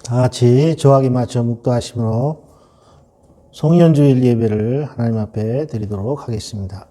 다 같이 저하기 맞춰 묵도하심으로 송년주일 예배를 하나님 앞에 드리도록 하겠습니다.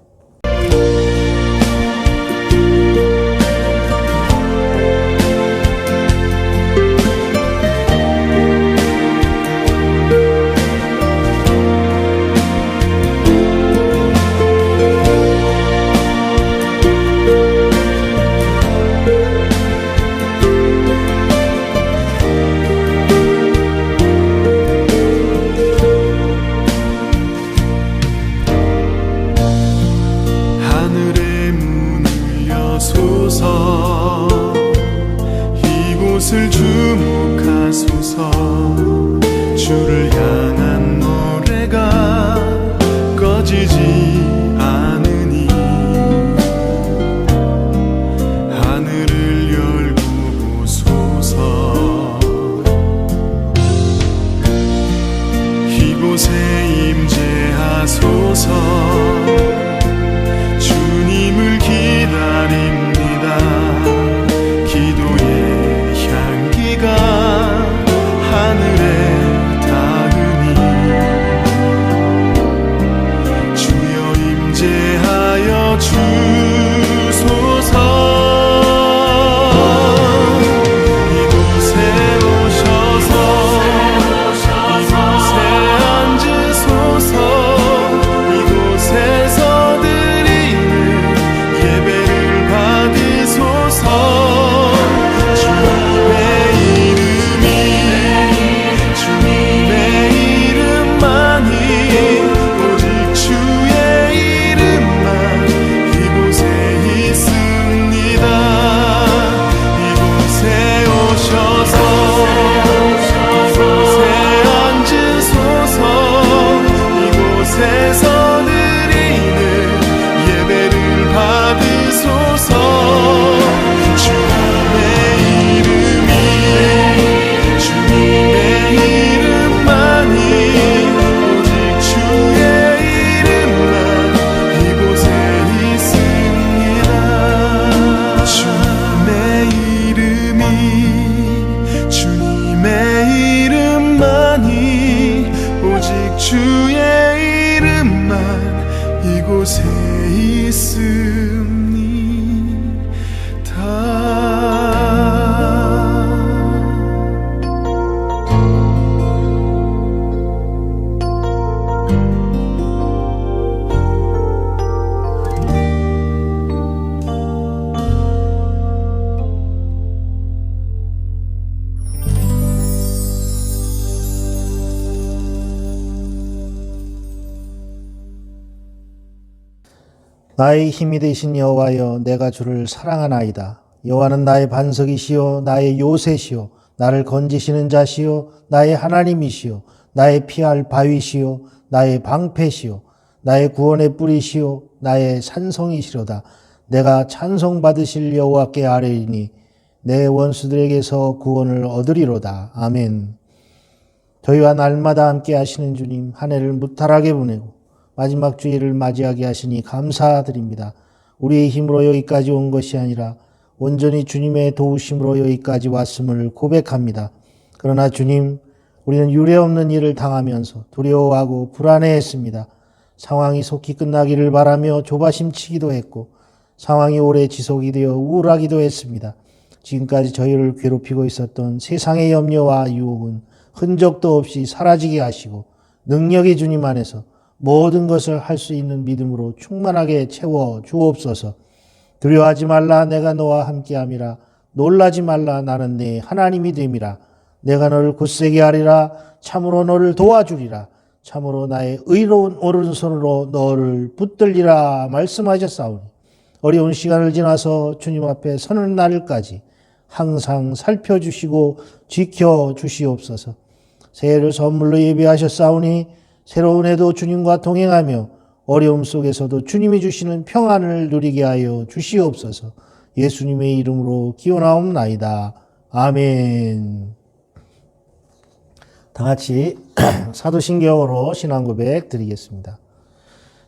이곳을 주목하소서. 주를 향한 노래가 꺼지지 않으니 하늘을 열고 보소서. 이곳에 임재하소서. 주님을 기다립니다. 기도의 향기가 하늘에 닿으니 주여 임재하여 주소서. 이곳에 오셔서 이곳에 앉으소서. 이곳에서 드리는 예배를 받으소서. 주의 이름만 이곳에 나의 힘이 되신 여호와여, 내가 주를 사랑하나이다. 여호와는 나의 반석이시요 나의 요새시요 나를 건지시는 자시요 나의 하나님이시요 나의 피할 바위시요 나의 방패시요 나의 구원의 뿌리시요 나의 산성이시로다. 내가 찬송받으실 여호와께 아뢰리니 내 원수들에게서 구원을 얻으리로다. 아멘. 저희와 날마다 함께 하시는 주님, 한 해를 무탈하게 보내고 마지막 주일을 맞이하게 하시니 감사드립니다. 우리의 힘으로 여기까지 온 것이 아니라 온전히 주님의 도우심으로 여기까지 왔음을 고백합니다. 그러나 주님, 우리는 유례없는 일을 당하면서 두려워하고 불안해했습니다. 상황이 속히 끝나기를 바라며 조바심치기도 했고 상황이 오래 지속이 되어 우울하기도 했습니다. 지금까지 저희를 괴롭히고 있었던 세상의 염려와 유혹은 흔적도 없이 사라지게 하시고 능력이 주님 안에서 모든 것을 할 수 있는 믿음으로 충만하게 채워 주옵소서. 두려워하지 말라, 내가 너와 함께함이라. 놀라지 말라, 나는 네 하나님이 됨이라. 내가 너를 굳세게 하리라. 참으로 너를 도와주리라. 참으로 나의 의로운 오른손으로 너를 붙들리라 말씀하셨사오니 어려운 시간을 지나서 주님 앞에 서는 날까지 항상 살펴주시고 지켜주시옵소서. 새해를 선물로 예비하셨사오니 새로운 해도 주님과 동행하며 어려움 속에서도 주님이 주시는 평안을 누리게 하여 주시옵소서. 예수님의 이름으로 기원하옵나이다. 아멘. 다 같이 사도신경으로 신앙고백 드리겠습니다.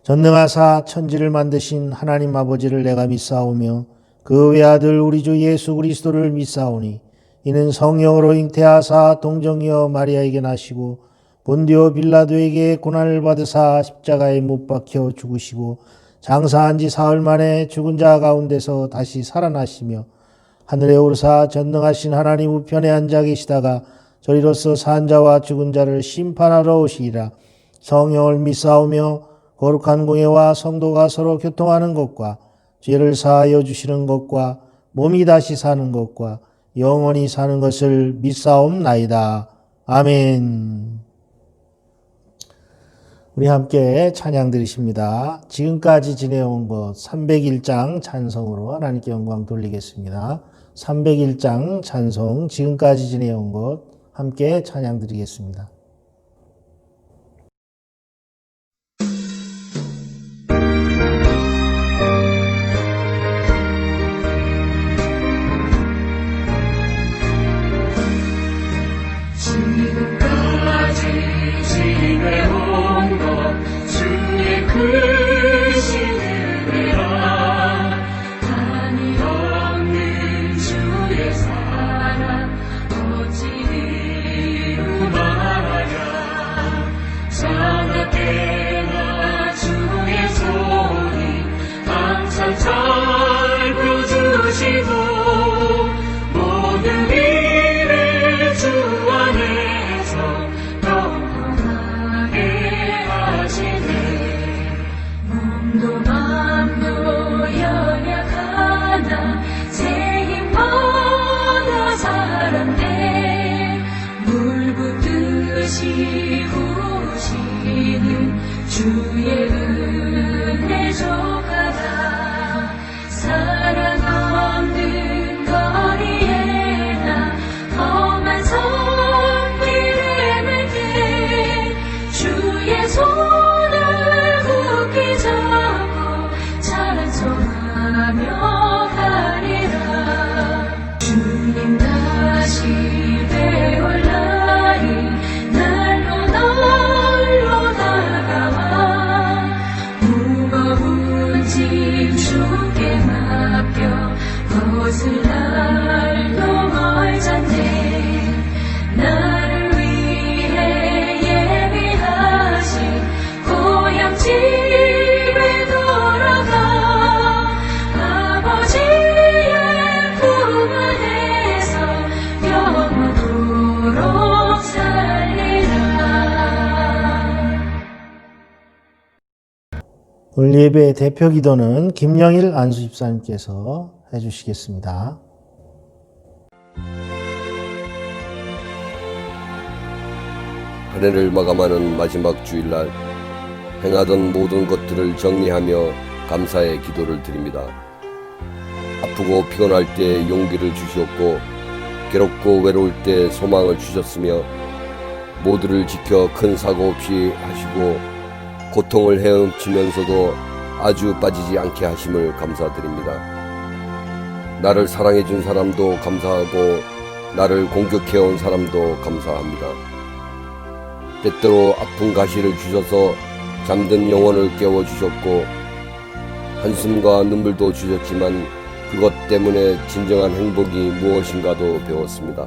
전능하사 천지를 만드신 하나님 아버지를 내가 믿사오며 그 외아들 우리 주 예수 그리스도를 믿사오니 이는 성령으로 잉태하사 동정녀 마리아에게 나시고 본디오 빌라도에게 고난을 받으사 십자가에 못 박혀 죽으시고 장사한 지 사흘 만에 죽은 자 가운데서 다시 살아나시며 하늘에 오르사 전능하신 하나님 우편에 앉아 계시다가 저리로서 산 자와 죽은 자를 심판하러 오시리라. 성령을 믿사오며 거룩한 공예와 성도가 서로 교통하는 것과 죄를 사하여 주시는 것과 몸이 다시 사는 것과 영원히 사는 것을 믿사옵나이다. 아멘. 우리 함께 찬양 드리십니다. 지금까지 지내온 것 301장 찬송으로 하나님께 영광 돌리겠습니다. 301장 찬송 지금까지 지내온 것 함께 찬양 드리겠습니다. 지금까지 지내온 것 주의 크신 은혜라 한이 없는 주의 사랑 어찌 이루마냐 자나깨나 주의 손이 항상 잘 펴주시고 모든 일에 주 안에서 평안하게 하시네 몸도 맘도 연약하나 제 힘보다 사랑돼 물 붓듯이 부으시는 주의 은혜 족하다 사랑 없는 거리에 나 험한 선길에 맬때 주의 손을 굳게 잡고 찬송하며 가리라 주님 다시 배울 날이 날로 다가와 무거운 짐 주께 맡겨 벗을 날도 멀잖네 나를 위해 예비하신 고향 집에 돌아가 아버지의 품 안에서 영원토록 살리라 오늘 예배 대표 기도는 김영일 안수 집사님께서 해주시겠습니다. 한 해를 마감하는 마지막 주일날 행하던 모든 것들을 정리하며 감사의 기도를 드립니다. 아프고 피곤할 때 용기를 주셨고 괴롭고 외로울 때 소망을 주셨으며 모두를 지켜 큰 사고 없이 하시고 고통을 헤엄치면서도 아주 빠지지 않게 하심을 감사드립니다. 나를 사랑해준 사람도 감사하고 나를 공격해온 사람도 감사합니다. 때때로 아픈 가시를 주셔서 잠든 영혼을 깨워주셨고 한숨과 눈물도 주셨지만 그것 때문에 진정한 행복이 무엇인가도 배웠습니다.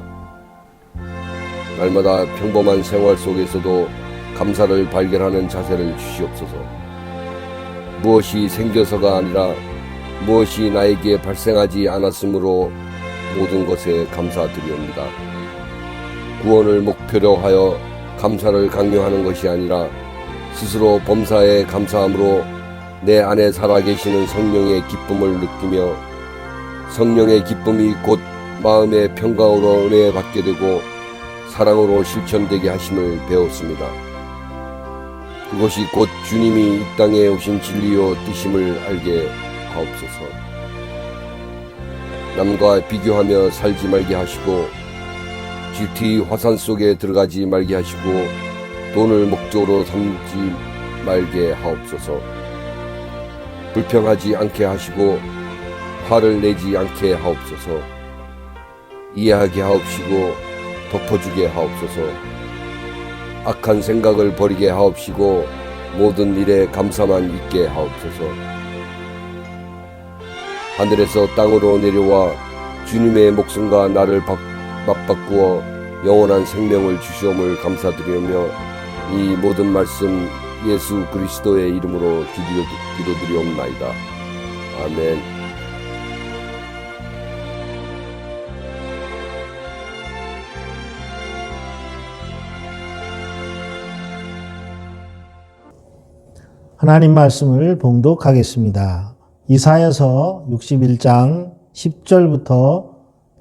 날마다 평범한 생활 속에서도 감사를 발견하는 자세를 주시옵소서. 무엇이 생겨서가 아니라 무엇이 나에게 발생하지 않았으므로 모든 것에 감사드리옵니다. 구원을 목표로 하여 감사를 강요하는 것이 아니라 스스로 범사에 감사함으로 내 안에 살아계시는 성령의 기쁨을 느끼며 성령의 기쁨이 곧 마음의 평강으로 은혜 받게 되고 사랑으로 실천되게 하심을 배웠습니다. 그것이 곧 주님이 이 땅에 오신 진리요 뜻임을 알게 하옵소서. 남과 비교하며 살지 말게 하시고 질투의 화산 속에 들어가지 말게 하시고 돈을 목적으로 삼지 말게 하옵소서. 불평하지 않게 하시고 화를 내지 않게 하옵소서. 이해하게 하옵시고 덮어주게 하옵소서. 악한 생각을 버리게 하옵시고 모든 일에 감사만 있게 하옵소서. 하늘에서 땅으로 내려와 주님의 목숨과 나를 맞바꾸어 영원한 생명을 주시옴을 감사드리며 이 모든 말씀 예수 그리스도의 이름으로 기도드리옵나이다. 아멘. 하나님 말씀을 봉독하겠습니다. 이사야서 61장 10절부터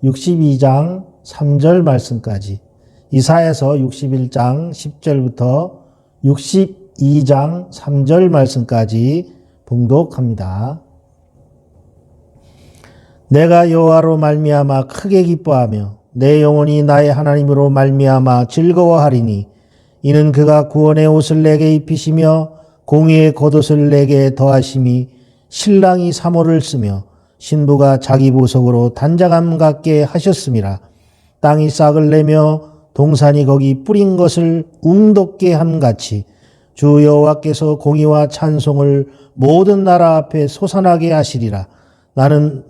62장 3절 말씀까지, 이사야서 61장 10절부터 62장 3절 말씀까지 봉독합니다. 내가 여호와로 말미암아 크게 기뻐하며 내 영혼이 나의 하나님으로 말미암아 즐거워하리니 이는 그가 구원의 옷을 내게 입히시며 공의의 겉옷을 내게 더하심이 신랑이 사모를 쓰며 신부가 자기 보석으로 단장함 같게 하셨음이라. 땅이 싹을 내며 동산이 거기 뿌린 것을 웅돋게 함같이 주 여호와께서 공의와 찬송을 모든 나라 앞에 솟아나게 하시리라. 나는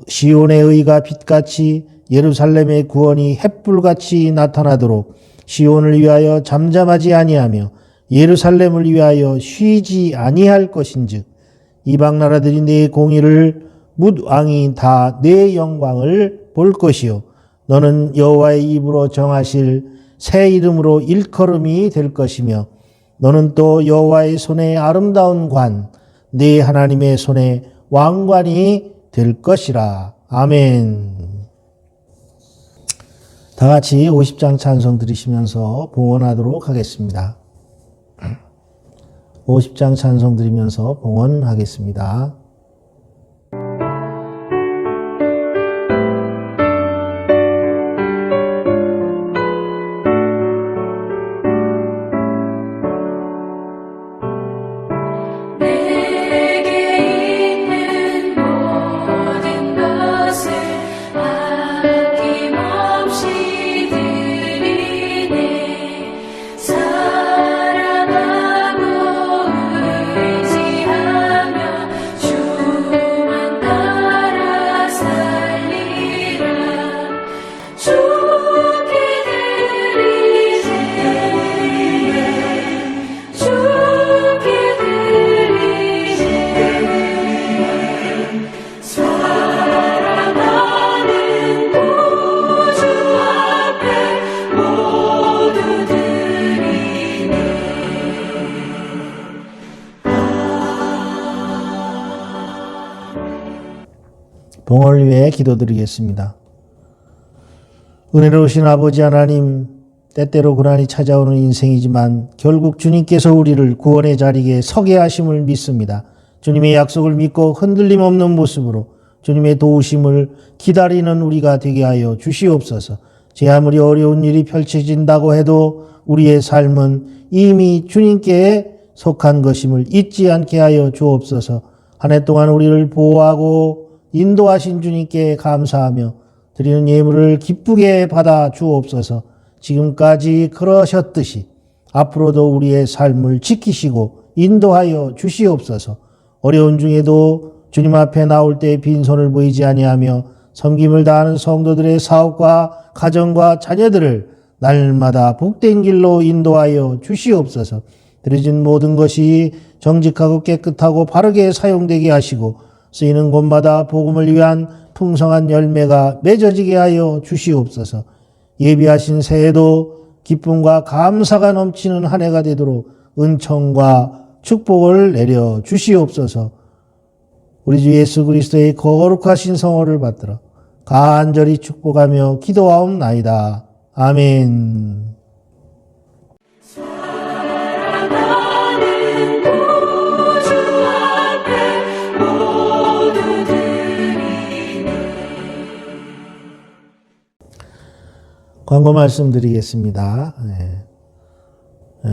시온의 의가 빛같이 예루살렘의 구원이 햇불같이 나타나도록 시온을 위하여 잠잠하지 아니하며 예루살렘을 위하여 쉬지 아니할 것인즉 이방 나라들이 네 공의를 뭇 왕이 다 네 영광을 볼 것이요 너는 여호와의 입으로 정하실 새 이름으로 일컬음이 될 것이며 너는 또 여호와의 손에 아름다운 관 네 하나님의 손에 왕관이 될 것이라. 아멘. 다 같이 50장 찬송 드리시면서 봉헌하도록 하겠습니다. 50장 찬송 드리면서 봉헌하겠습니다. 내게 있는 모든 것을 아낌없이 드리네. 사랑하고 의지하며 주만 따라 살리라. 주께 드리세. 주께 드리세. 사랑하는 구주 앞에 모두 드리네. 봉헌을 위해 기도드리겠습니다. 은혜로우신 아버지 하나님, 때때로 고난이 찾아오는 인생이지만 결국 주님께서 우리를 구원의 자리에 서게 하심을 믿습니다. 주님의 약속을 믿고 흔들림 없는 모습으로 주님의 도우심을 기다리는 우리가 되게 하여 주시옵소서. 제 아무리 어려운 일이 펼쳐진다고 해도 우리의 삶은 이미 주님께 속한 것임을 잊지 않게 하여 주옵소서. 한 해 동안 우리를 보호하고 인도하신 주님께 감사하며 드리는 예물을 기쁘게 받아 주옵소서. 지금까지 그러셨듯이 앞으로도 우리의 삶을 지키시고 인도하여 주시옵소서. 어려운 중에도 주님 앞에 나올 때 빈손을 보이지 아니하며 섬김을 다하는 성도들의 사업과 가정과 자녀들을 날마다 복된 길로 인도하여 주시옵소서. 드려진 모든 것이 정직하고 깨끗하고 바르게 사용되게 하시고 쓰이는 곳마다 복음을 위한 풍성한 열매가 맺어지게 하여 주시옵소서. 예비하신 새해도 기쁨과 감사가 넘치는 한 해가 되도록 은총과 축복을 내려 주시옵소서. 우리 주 예수 그리스도의 거룩하신 성호를 받들어 간절히 축복하며 기도하옵나이다. 아멘. 사랑하는 구주 앞에 모두 드리네. 광고 말씀드리겠습니다.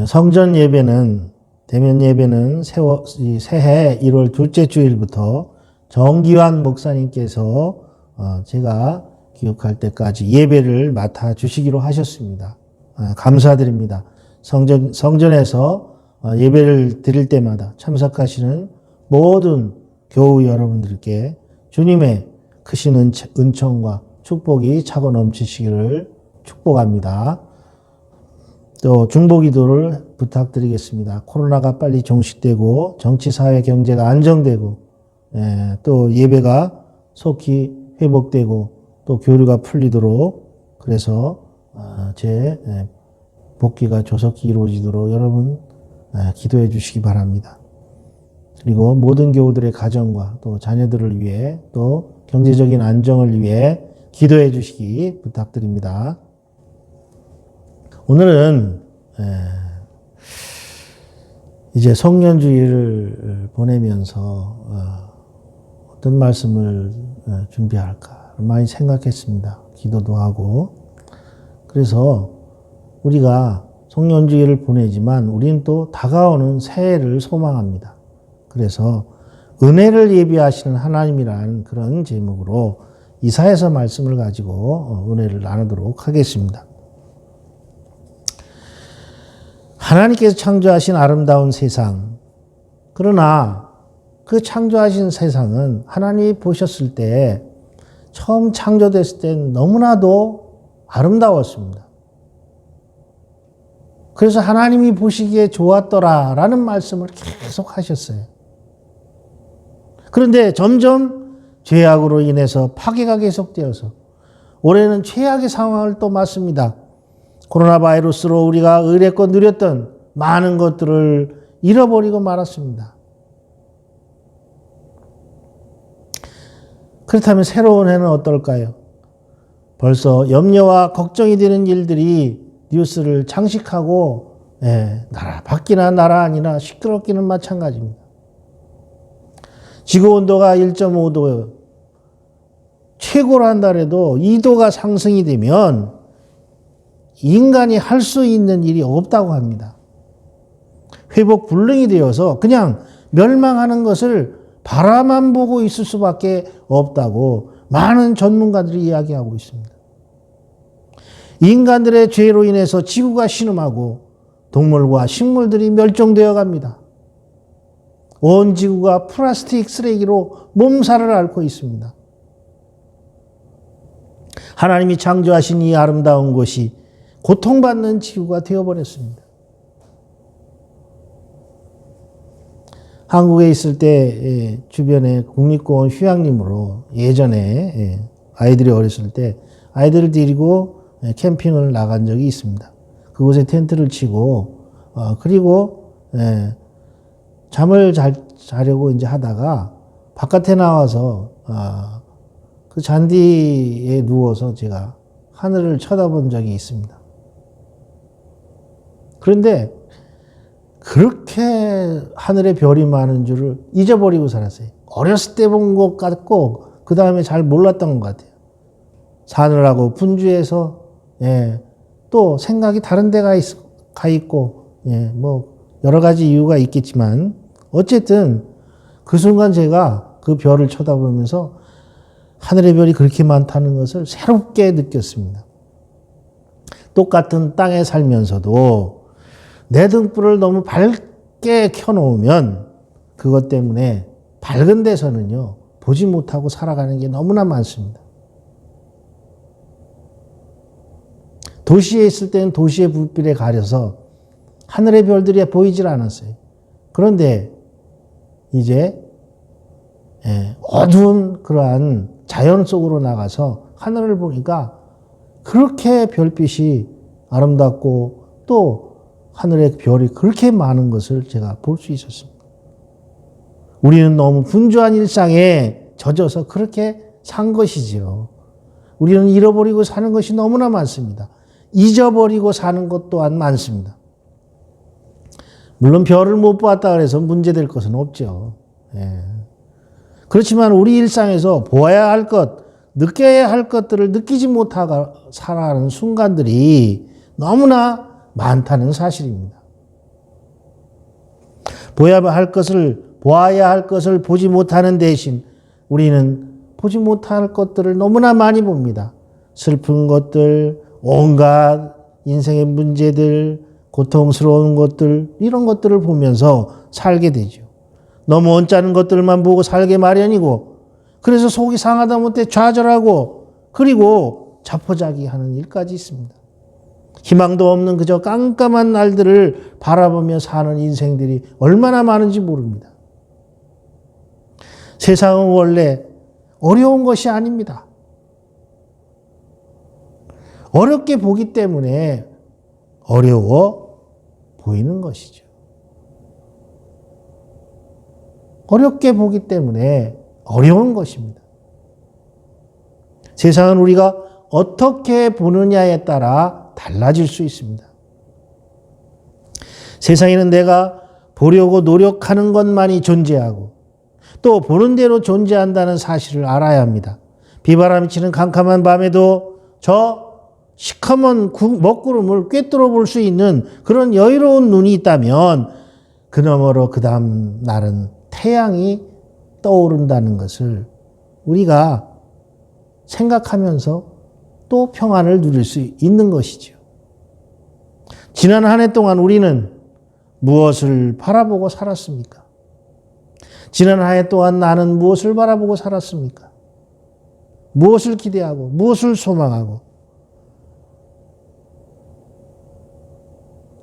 성전 예배는, 대면 예배는 새해 1월 둘째 주일부터 정기환 목사님께서 제가 기억할 때까지 예배를 맡아 주시기로 하셨습니다. 감사드립니다. 성전에서 예배를 드릴 때마다 참석하시는 모든 교우 여러분들께 주님의 크신 은총과 축복이 차고 넘치시기를 축복합니다. 또 중보기도를 부탁드리겠습니다. 코로나가 빨리 종식되고 정치, 사회, 경제가 안정되고 또 예배가 속히 회복되고 또 교류가 풀리도록 그래서 제 복귀가 조속히 이루어지도록 여러분 기도해 주시기 바랍니다. 그리고 모든 교우들의 가정과 또 자녀들을 위해 또 경제적인 안정을 위해 기도해 주시기 부탁드립니다. 오늘은 이제 성년주의를 보내면서 어떤 말씀을 준비할까 많이 생각했습니다. 기도도 하고. 그래서 우리가 성년주의를 보내지만 우리는 또 다가오는 새해를 소망합니다. 그래서 은혜를 예비하시는 하나님이라는 그런 제목으로 이사야서 말씀을 가지고 은혜를 나누도록 하겠습니다. 하나님께서 창조하신 아름다운 세상, 그러나 그 창조하신 세상은 하나님이 보셨을 때 처음 창조됐을 땐 너무나도 아름다웠습니다. 그래서 하나님이 보시기에 좋았더라라는 말씀을 계속 하셨어요. 그런데 점점 죄악으로 인해서 파괴가 계속되어서 올해는 최악의 상황을 또 맞습니다. 코로나 바이러스로 우리가 의뢰껏 누렸던 많은 것들을 잃어버리고 말았습니다. 그렇다면 새로운 해는 어떨까요? 벌써 염려와 걱정이 되는 일들이 뉴스를 장식하고 나라 밖이나 나라 아니나 시끄럽기는 마찬가지입니다. 지구온도가 1.5도 최고로 한다래도 2도가 상승이 되면 인간이 할 수 있는 일이 없다고 합니다. 회복 불능이 되어서 그냥 멸망하는 것을 바라만 보고 있을 수밖에 없다고 많은 전문가들이 이야기하고 있습니다. 인간들의 죄로 인해서 지구가 신음하고 동물과 식물들이 멸종되어 갑니다. 온 지구가 플라스틱 쓰레기로 몸살을 앓고 있습니다. 하나님이 창조하신 이 아름다운 곳이 고통받는 지구가 되어버렸습니다. 한국에 있을 때 주변에 국립공원 휴양림으로 예전에 아이들이 어렸을 때 아이들을 데리고 캠핑을 나간 적이 있습니다. 그곳에 텐트를 치고 그리고 잠을 자려고 이제 하다가 바깥에 나와서 그 잔디에 누워서 제가 하늘을 쳐다본 적이 있습니다. 그런데 그렇게 하늘에 별이 많은 줄을 잊어버리고 살았어요. 어렸을 때 본 것 같고 그 다음에 잘 몰랐던 것 같아요. 사느라고 분주해서 또 생각이 다른 데 가 있고 뭐 여러 가지 이유가 있겠지만 어쨌든 그 순간 제가 그 별을 쳐다보면서 하늘의 별이 그렇게 많다는 것을 새롭게 느꼈습니다. 똑같은 땅에 살면서도 내 등불을 너무 밝게 켜놓으면 그것 때문에 밝은 데서는요 보지 못하고 살아가는 게 너무나 많습니다. 도시에 있을 때는 도시의 불빛에 가려서 하늘의 별들이 보이질 않았어요. 그런데 이제 어두운 그러한 자연 속으로 나가서 하늘을 보니까 그렇게 별빛이 아름답고 또 하늘의 별이 그렇게 많은 것을 제가 볼 수 있었습니다. 우리는 너무 분주한 일상에 젖어서 그렇게 산 것이지요. 우리는 잃어버리고 사는 것이 너무나 많습니다. 잊어버리고 사는 것 또한 많습니다. 물론 별을 못 봤다 그래서 문제될 것은 없죠. 그렇지만 우리 일상에서 보아야 할 것, 느껴야 할 것들을 느끼지 못하고 살아가는 순간들이 너무나 많다는 사실입니다. 보아야 할 것을 보지 못하는 대신 우리는 보지 못할 것들을 너무나 많이 봅니다. 슬픈 것들, 온갖 인생의 문제들, 고통스러운 것들, 이런 것들을 보면서 살게 되죠. 너무 언짢은 것들만 보고 살게 마련이고, 그래서 속이 상하다 못해 좌절하고, 그리고 자포자기하는 일까지 있습니다. 희망도 없는 그저 깜깜한 날들을 바라보며 사는 인생들이 얼마나 많은지 모릅니다. 세상은 원래 어려운 것이 아닙니다. 어렵게 보기 때문에 어려워 보이는 것이죠. 어렵게 보기 때문에 어려운 것입니다. 세상은 우리가 어떻게 보느냐에 따라 달라질 수 있습니다. 세상에는 내가 보려고 노력하는 것만이 존재하고 또 보는 대로 존재한다는 사실을 알아야 합니다. 비바람이 치는 캄캄한 밤에도 저 시커먼 먹구름을 꿰뚫어 볼 수 있는 그런 여유로운 눈이 있다면 그 너머로 그 다음 날은 태양이 떠오른다는 것을 우리가 생각하면서 또 평안을 누릴 수 있는 것이죠. 지난 한 해 동안 우리는 무엇을 바라보고 살았습니까? 지난 한 해 동안 나는 무엇을 바라보고 살았습니까? 무엇을 기대하고 무엇을 소망하고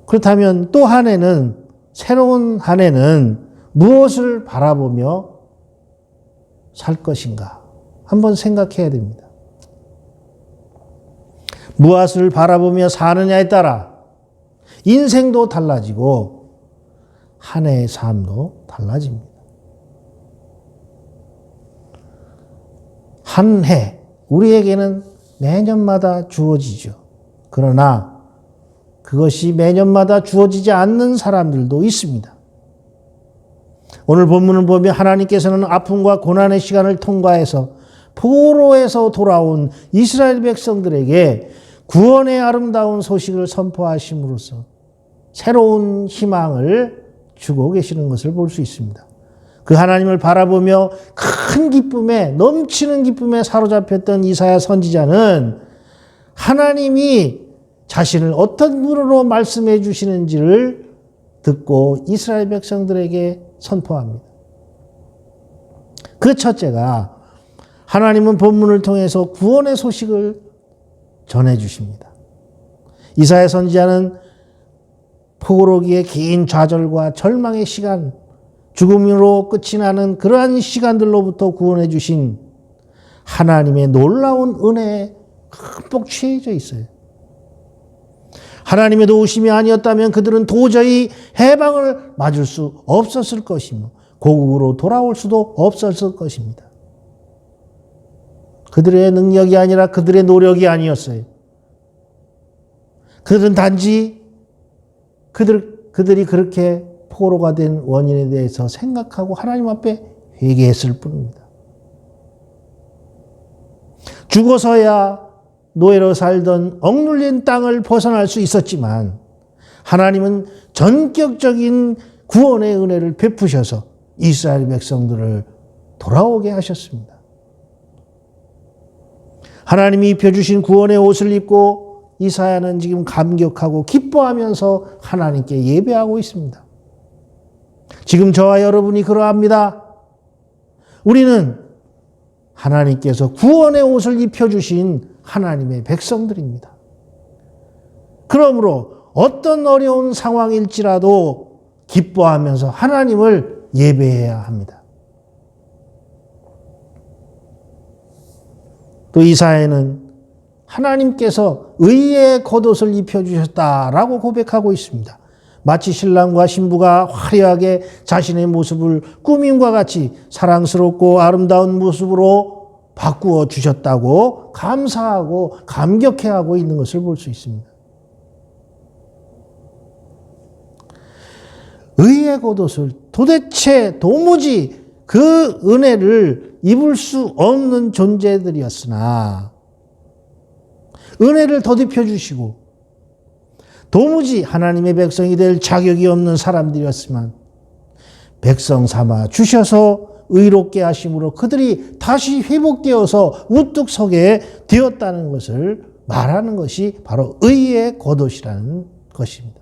그렇다면 또 한 해는 새로운 한 해는 무엇을 바라보며 살 것인가 한번 생각해야 됩니다. 무엇을 바라보며 사느냐에 따라 인생도 달라지고 한 해의 삶도 달라집니다. 한 해 우리에게는 매년마다 주어지죠. 그러나 그것이 매년마다 주어지지 않는 사람들도 있습니다. 오늘 본문을 보면 하나님께서는 아픔과 고난의 시간을 통과해서 포로에서 돌아온 이스라엘 백성들에게 구원의 아름다운 소식을 선포하심으로써 새로운 희망을 주고 계시는 것을 볼 수 있습니다. 그 하나님을 바라보며 큰 기쁨에 넘치는 기쁨에 사로잡혔던 이사야 선지자는 하나님이 자신을 어떤 분으로 말씀해 주시는지를 듣고 이스라엘 백성들에게 선포합니다. 그 첫째가 하나님은 본문을 통해서 구원의 소식을 전해 주십니다. 이사야 선지자는 포로기의 긴 좌절과 절망의 시간, 죽음으로 끝이 나는 그러한 시간들로부터 구원해 주신 하나님의 놀라운 은혜에 흠뻑 취해져 있어요. 하나님의 도우심이 아니었다면 그들은 도저히 해방을 맞을 수 없었을 것이며 고국으로 돌아올 수도 없었을 것입니다. 그들의 능력이 아니라 그들의 노력이 아니었어요. 그들은 단지 그들이 그렇게 포로가 된 원인에 대해서 생각하고 하나님 앞에 회개했을 뿐입니다. 죽어서야 노예로 살던 억눌린 땅을 벗어날 수 있었지만 하나님은 전격적인 구원의 은혜를 베푸셔서 이스라엘 백성들을 돌아오게 하셨습니다. 하나님이 입혀주신 구원의 옷을 입고 이사야는 지금 감격하고 기뻐하면서 하나님께 예배하고 있습니다. 지금 저와 여러분이 그러합니다. 우리는 하나님께서 구원의 옷을 입혀주신 하나님의 백성들입니다. 그러므로 어떤 어려운 상황일지라도 기뻐하면서 하나님을 예배해야 합니다. 또 이사야는 하나님께서 의의 겉옷을 입혀주셨다라고 고백하고 있습니다. 마치 신랑과 신부가 화려하게 자신의 모습을 꾸밈과 같이 사랑스럽고 아름다운 모습으로 바꾸어 주셨다고 감사하고 감격해하고 있는 것을 볼 수 있습니다. 의의 겉옷을 도무지 그 은혜를 입을 수 없는 존재들이었으나 은혜를 덧입혀 주시고 도무지 하나님의 백성이 될 자격이 없는 사람들이었지만 백성 삼아 주셔서 의롭게 하심으로 그들이 다시 회복되어서 우뚝 서게 되었다는 것을 말하는 것이 바로 의의 겉옷이라는 것입니다.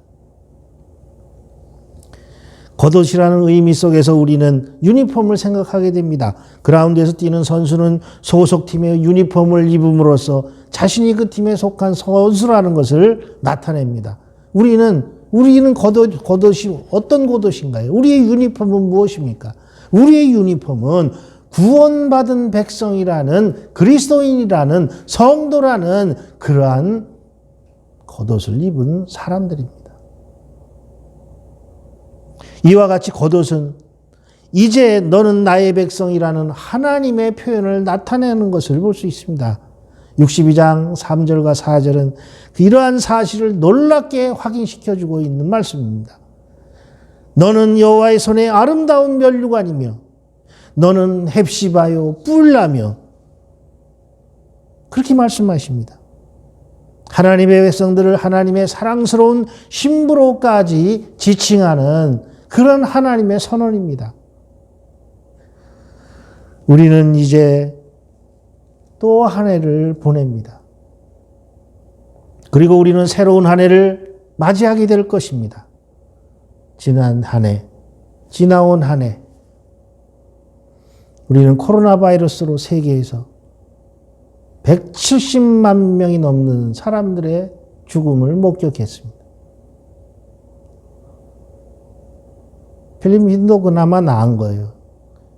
겉옷이라는 의미 속에서 우리는 유니폼을 생각하게 됩니다. 그라운드에서 뛰는 선수는 소속팀의 유니폼을 입음으로써 자신이 그 팀에 속한 선수라는 것을 나타냅니다. 우리는 겉옷이 어떤 겉옷인가요? 우리의 유니폼은 무엇입니까? 우리의 유니폼은 구원받은 백성이라는 그리스도인이라는 성도라는 그러한 겉옷을 입은 사람들입니다. 이와 같이 겉옷은 이제 너는 나의 백성이라는 하나님의 표현을 나타내는 것을 볼 수 있습니다. 62장 3절과 4절은 이러한 사실을 놀랍게 확인시켜주고 있는 말씀입니다. 너는 여호와의 손에 아름다운 면류관이며 너는 헵시바요 뿔나며 그렇게 말씀하십니다. 하나님의 백성들을 하나님의 사랑스러운 신부로까지 지칭하는 그런 하나님의 선언입니다. 우리는 이제 또 한 해를 보냅니다. 그리고 우리는 새로운 한 해를 맞이하게 될 것입니다. 지난 한 해, 지나온 한 해, 우리는 코로나 바이러스로 세계에서 170만 명이 넘는 사람들의 죽음을 목격했습니다. 필리핀도 그나마 나은 거예요.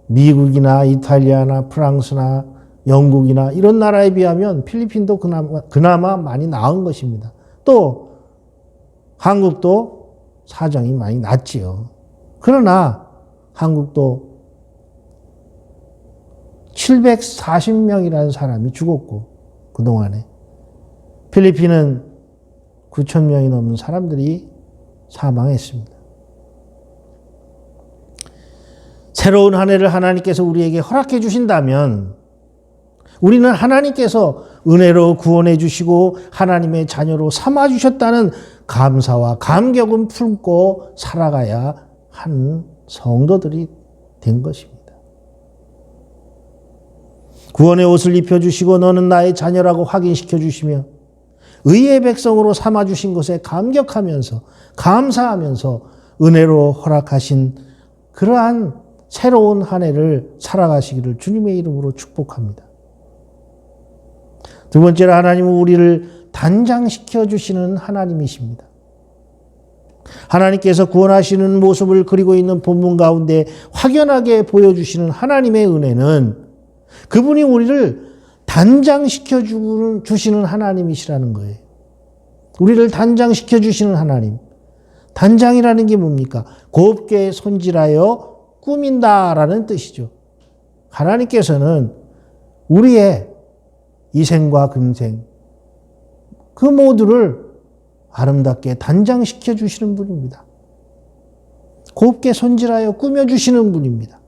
미국이나 이탈리아나 프랑스나 영국이나 이런 나라에 비하면 필리핀도 그나마 많이 나은 것입니다. 또 한국도 사정이 많이 낫지요. 그러나 한국도 740명이라는 사람이 죽었고 그동안에 필리핀은 9,000명이 넘는 사람들이 사망했습니다. 새로운 한 해를 하나님께서 우리에게 허락해 주신다면 우리는 하나님께서 은혜로 구원해 주시고 하나님의 자녀로 삼아 주셨다는 감사와 감격은 품고 살아가야 하는 성도들이 된 것입니다. 구원의 옷을 입혀주시고 너는 나의 자녀라고 확인시켜 주시며 의의 백성으로 삼아 주신 것에 감격하면서 감사하면서 은혜로 허락하신 그러한 새로운 한 해를 살아가시기를 주님의 이름으로 축복합니다. 두 번째로 하나님은 우리를 단장시켜 주시는 하나님이십니다. 하나님께서 구원하시는 모습을 그리고 있는 본문 가운데 확연하게 보여주시는 하나님의 은혜는 그분이 우리를 단장시켜 주시는 하나님이시라는 거예요. 우리를 단장시켜 주시는 하나님. 단장이라는 게 뭡니까? 곱게 손질하여 꾸민다라는 뜻이죠. 하나님께서는 우리의 이생과 금생 그 모두를 아름답게 단장시켜 주시는 분입니다. 곱게 손질하여 꾸며주시는 분입니다.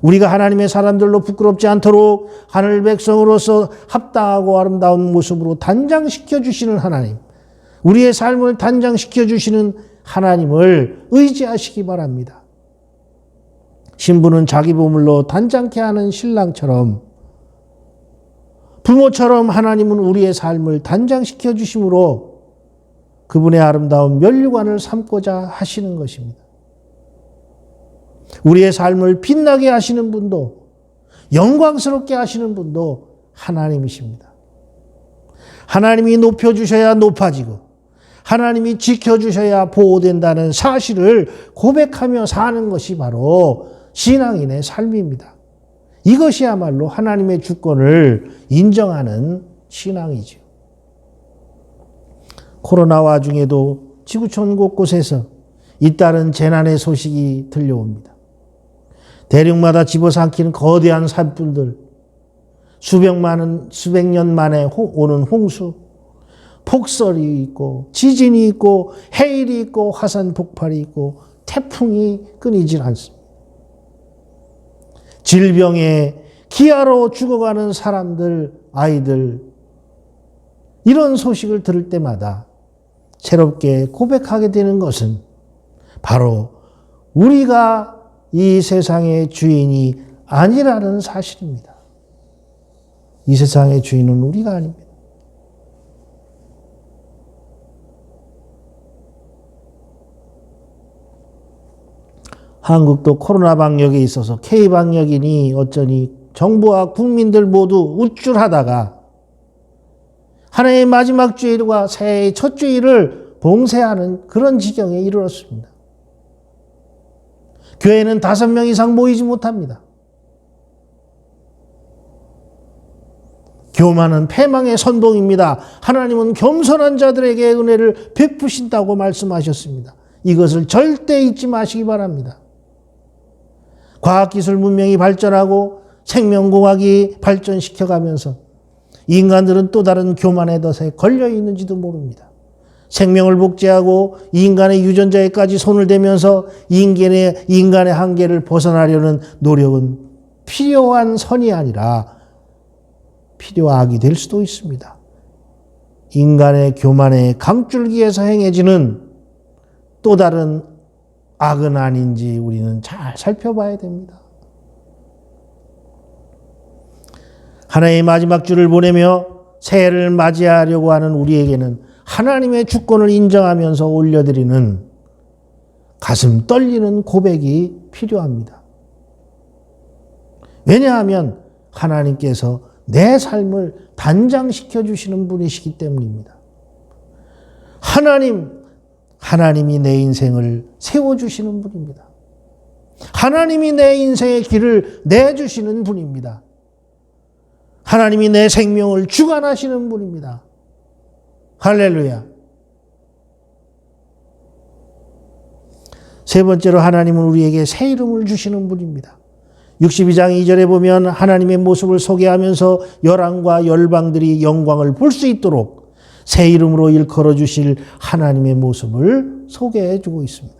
우리가 하나님의 사람들로 부끄럽지 않도록 하늘 백성으로서 합당하고 아름다운 모습으로 단장시켜 주시는 하나님, 우리의 삶을 단장시켜 주시는 하나님을 의지하시기 바랍니다. 신부는 자기 보물로 단장케 하는 신랑처럼 부모처럼 하나님은 우리의 삶을 단장시켜 주심으로 그분의 아름다운 면류관을 삼고자 하시는 것입니다. 우리의 삶을 빛나게 하시는 분도 영광스럽게 하시는 분도 하나님이십니다. 하나님이 높여주셔야 높아지고 하나님이 지켜주셔야 보호된다는 사실을 고백하며 사는 것이 바로 신앙인의 삶입니다. 이것이야말로 하나님의 주권을 인정하는 신앙이죠. 코로나 와중에도 지구촌 곳곳에서 잇따른 재난의 소식이 들려옵니다. 대륙마다 집어삼키는 거대한 산불들, 수백 년 만에 오는 홍수, 폭설이 있고 지진이 있고 해일이 있고 화산 폭발이 있고 태풍이 끊이질 않습니다. 질병에 기아로 죽어가는 사람들, 아이들, 이런 소식을 들을 때마다 새롭게 고백하게 되는 것은 바로 우리가 이 세상의 주인이 아니라는 사실입니다. 이 세상의 주인은 우리가 아닙니다. 한국도 코로나 방역에 있어서 K방역이니 어쩌니 정부와 국민들 모두 우쭐하다가 하나의 마지막 주일과 새해의 첫 주일을 봉쇄하는 그런 지경에 이르렀습니다. 교회는 5명 이상 모이지 못합니다. 교만은 패망의 선봉입니다. 하나님은 겸손한 자들에게 은혜를 베푸신다고 말씀하셨습니다. 이것을 절대 잊지 마시기 바랍니다. 과학기술 문명이 발전하고 생명공학이 발전시켜가면서 인간들은 또 다른 교만의 덫에 걸려 있는지도 모릅니다. 생명을 복제하고 인간의 유전자에까지 손을 대면서 인간의 한계를 벗어나려는 노력은 필요한 선이 아니라 필요악이 될 수도 있습니다. 인간의 교만의 강줄기에서 행해지는 또 다른 악은 아닌지 우리는 잘 살펴봐야 됩니다. 하나의 마지막 주를 보내며 새해를 맞이하려고 하는 우리에게는 하나님의 주권을 인정하면서 올려드리는 가슴 떨리는 고백이 필요합니다. 왜냐하면 하나님께서 내 삶을 단장시켜 주시는 분이시기 때문입니다. 하나님이 내 인생을 세워주시는 분입니다. 하나님이 내 인생의 길을 내주시는 분입니다. 하나님이 내 생명을 주관하시는 분입니다. 할렐루야. 세 번째로 하나님은 우리에게 새 이름을 주시는 분입니다. 62장 2절에 보면 하나님의 모습을 소개하면서 열왕과 열방들이 영광을 볼 수 있도록 새 이름으로 일컬어 주실 하나님의 모습을 소개해 주고 있습니다.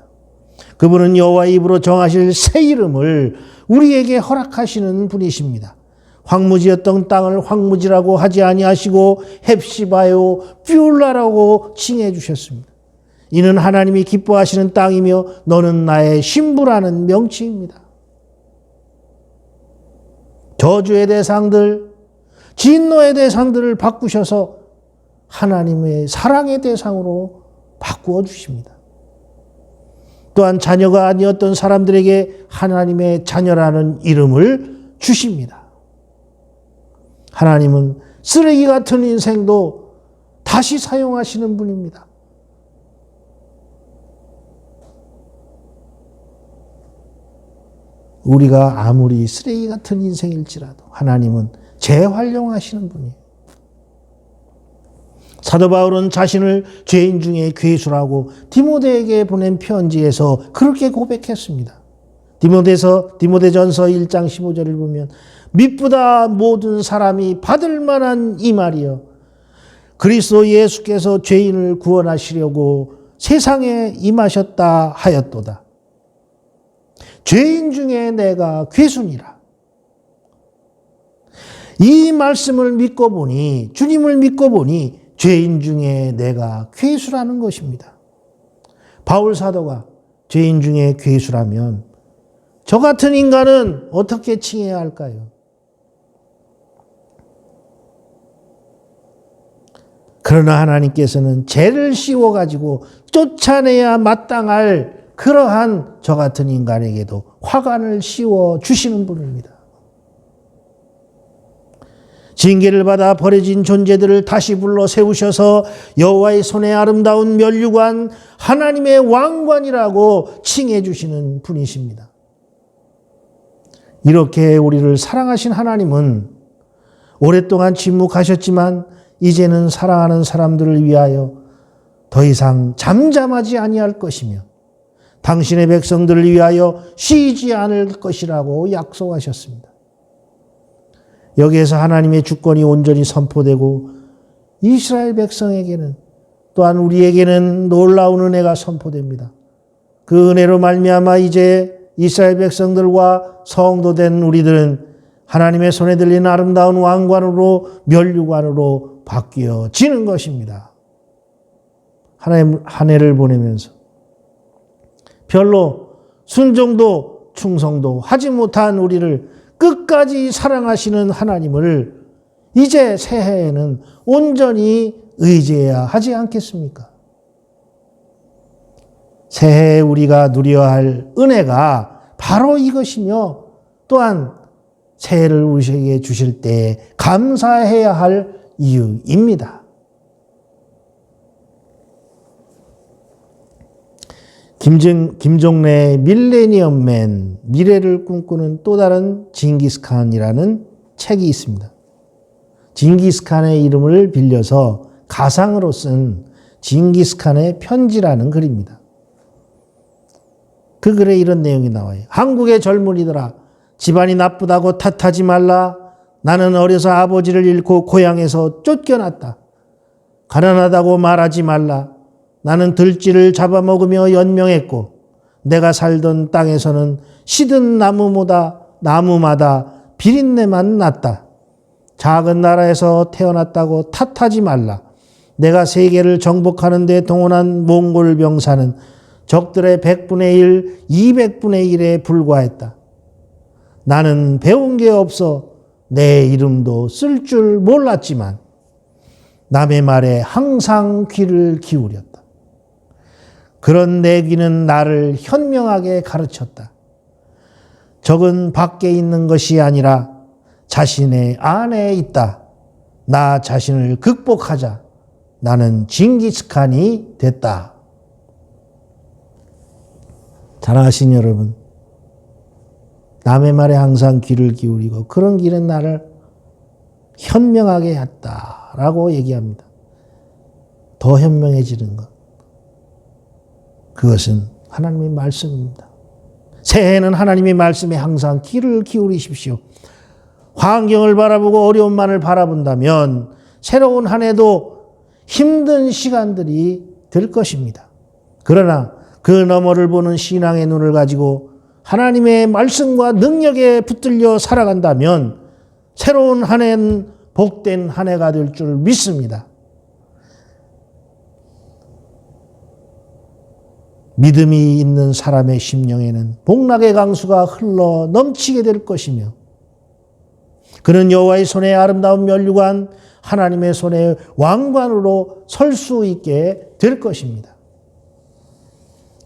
그분은 여호와의 입으로 정하실 새 이름을 우리에게 허락하시는 분이십니다. 황무지였던 땅을 황무지라고 하지 아니하시고 헵시바요 뷰라라고 칭해 주셨습니다. 이는 하나님이 기뻐하시는 땅이며 너는 나의 신부라는 명칭입니다. 저주의 대상들, 진노의 대상들을 바꾸셔서 하나님의 사랑의 대상으로 바꾸어 주십니다. 또한 자녀가 아니었던 사람들에게 하나님의 자녀라는 이름을 주십니다. 하나님은 쓰레기 같은 인생도 다시 사용하시는 분입니다. 우리가 아무리 쓰레기 같은 인생일지라도 하나님은 재활용하시는 분이에요. 사도 바울은 자신을 죄인 중에 괴수라고 디모데에게 보낸 편지에서 그렇게 고백했습니다. 디모데전서 1장 15절을 보면 미쁘다 모든 사람이 받을 만한 이 말이여 그리스도 예수께서 죄인을 구원하시려고 세상에 임하셨다 하였도다. 죄인 중에 내가 괴수니라. 이 말씀을 믿고 보니 주님을 믿고 보니 죄인 중에 내가 괴수라는 것입니다. 바울 사도가 죄인 중에 괴수라면 저 같은 인간은 어떻게 칭해야 할까요? 그러나 하나님께서는 죄를 씌워가지고 쫓아내야 마땅할 그러한 저 같은 인간에게도 화관을 씌워 주시는 분입니다. 징계를 받아 버려진 존재들을 다시 불러 세우셔서 여호와의 손에 아름다운 면류관, 하나님의 왕관이라고 칭해 주시는 분이십니다. 이렇게 우리를 사랑하신 하나님은 오랫동안 침묵하셨지만 이제는 사랑하는 사람들을 위하여 더 이상 잠잠하지 아니할 것이며 당신의 백성들을 위하여 쉬지 않을 것이라고 약속하셨습니다. 여기에서 하나님의 주권이 온전히 선포되고 이스라엘 백성에게는 또한 우리에게는 놀라운 은혜가 선포됩니다. 그 은혜로 말미암아 이제 이스라엘 백성들과 성도된 우리들은 하나님의 손에 들린 아름다운 왕관으로 면류관으로 바뀌어지는 것입니다. 하나님 한 해를 보내면서 별로 순종도 충성도 하지 못한 우리를 끝까지 사랑하시는 하나님을 이제 새해에는 온전히 의지해야 하지 않겠습니까? 새해에 우리가 누려야 할 은혜가 바로 이것이며 또한 새해를 우리에게 주실 때 감사해야 할 이유입니다. 김종래의 밀레니엄맨, 미래를 꿈꾸는 또 다른 징기스칸이라는 책이 있습니다. 징기스칸의 이름을 빌려서 가상으로 쓴 징기스칸의 편지라는 글입니다. 그 글에 이런 내용이 나와요. 한국의 젊은이들아, 집안이 나쁘다고 탓하지 말라. 나는 어려서 아버지를 잃고 고향에서 쫓겨났다. 가난하다고 말하지 말라. 나는 들쥐를 잡아먹으며 연명했고 내가 살던 땅에서는 시든 나무마다 비린내만 났다. 작은 나라에서 태어났다고 탓하지 말라. 내가 세계를 정복하는 데 동원한 몽골 병사는 적들의 100분의 1, 200분의 1에 불과했다. 나는 배운 게 없어 내 이름도 쓸 줄 몰랐지만 남의 말에 항상 귀를 기울였다. 그런 내 귀는 나를 현명하게 가르쳤다. 적은 밖에 있는 것이 아니라 자신의 안에 있다. 나 자신을 극복하자. 나는 징기스칸이 됐다. 잘 아시는 여러분, 남의 말에 항상 귀를 기울이고 그런 길은 나를 현명하게 했다라고 얘기합니다. 더 현명해지는 것. 그것은 하나님의 말씀입니다. 새해에는 하나님의 말씀에 항상 귀를 기울이십시오. 환경을 바라보고 어려움만을 바라본다면 새로운 한 해도 힘든 시간들이 될 것입니다. 그러나 그 너머를 보는 신앙의 눈을 가지고 하나님의 말씀과 능력에 붙들려 살아간다면 새로운 한 해는 복된 한 해가 될 줄 믿습니다. 믿음이 있는 사람의 심령에는 복락의 강수가 흘러 넘치게 될 것이며 그는 여호와의 손에 아름다운 면류관, 하나님의 손에 왕관으로 설 수 있게 될 것입니다.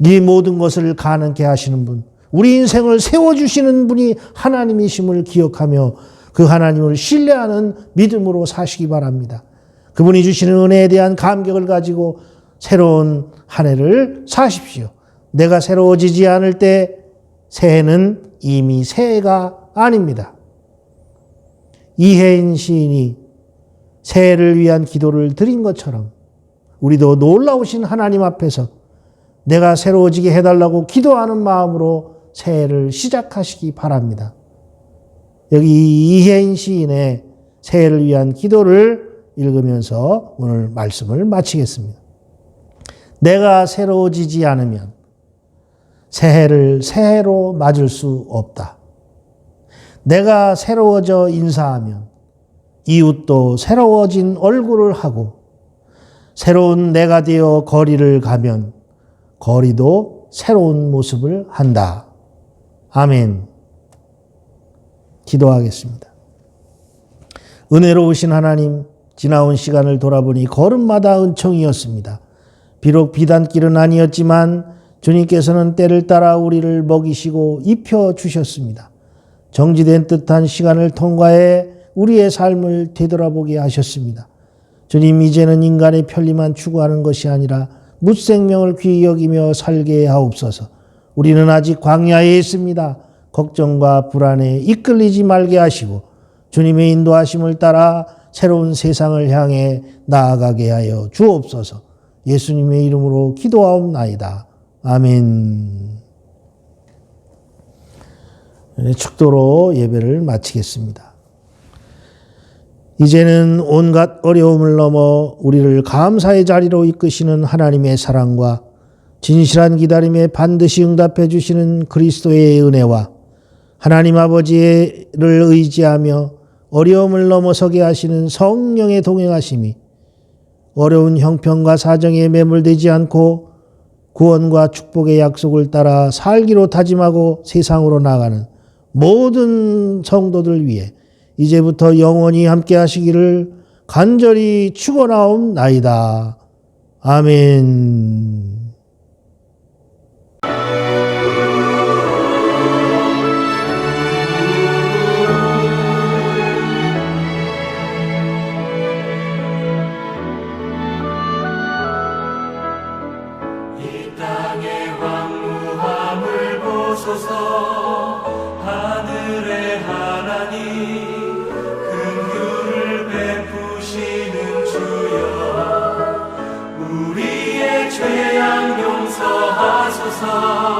이 모든 것을 가능케 하시는 분, 우리 인생을 세워주시는 분이 하나님이심을 기억하며 그 하나님을 신뢰하는 믿음으로 사시기 바랍니다. 그분이 주시는 은혜에 대한 감격을 가지고 새로운 한 해를 사십시오. 내가 새로워지지 않을 때 새해는 이미 새해가 아닙니다. 이혜인 시인이 새해를 위한 기도를 드린 것처럼 우리도 놀라우신 하나님 앞에서 내가 새로워지게 해달라고 기도하는 마음으로 새해를 시작하시기 바랍니다. 여기 이혜인 시인의 새해를 위한 기도를 읽으면서 오늘 말씀을 마치겠습니다. 내가 새로워지지 않으면 새해를 새해로 맞을 수 없다. 내가 새로워져 인사하면 이웃도 새로워진 얼굴을 하고 새로운 내가 되어 거리를 가면 거리도 새로운 모습을 한다. 아멘. 기도하겠습니다. 은혜로우신 하나님, 지나온 시간을 돌아보니 걸음마다 은총이었습니다. 비록 비단길은 아니었지만 주님께서는 때를 따라 우리를 먹이시고 입혀주셨습니다. 정지된 듯한 시간을 통과해 우리의 삶을 되돌아보게 하셨습니다. 주님, 이제는 인간의 편리만 추구하는 것이 아니라 묻생명을 귀히 여기며 살게 하옵소서. 우리는 아직 광야에 있습니다. 걱정과 불안에 이끌리지 말게 하시고 주님의 인도하심을 따라 새로운 세상을 향해 나아가게 하여 주옵소서. 예수님의 이름으로 기도하옵나이다. 아멘. 축도로 예배를 마치겠습니다. 이제는 온갖 어려움을 넘어 우리를 감사의 자리로 이끄시는 하나님의 사랑과 진실한 기다림에 반드시 응답해 주시는 그리스도의 은혜와 하나님 아버지를 의지하며 어려움을 넘어서게 하시는 성령의 동행하심이 어려운 형편과 사정에 매몰되지 않고 구원과 축복의 약속을 따라 살기로 다짐하고 세상으로 나가는 모든 성도들 위해 이제부터 영원히 함께 하시기를 간절히 축원하옵나이다. 아멘. 하나님 긍휼을 베푸시는 주여 우리의 죄악 용서하소서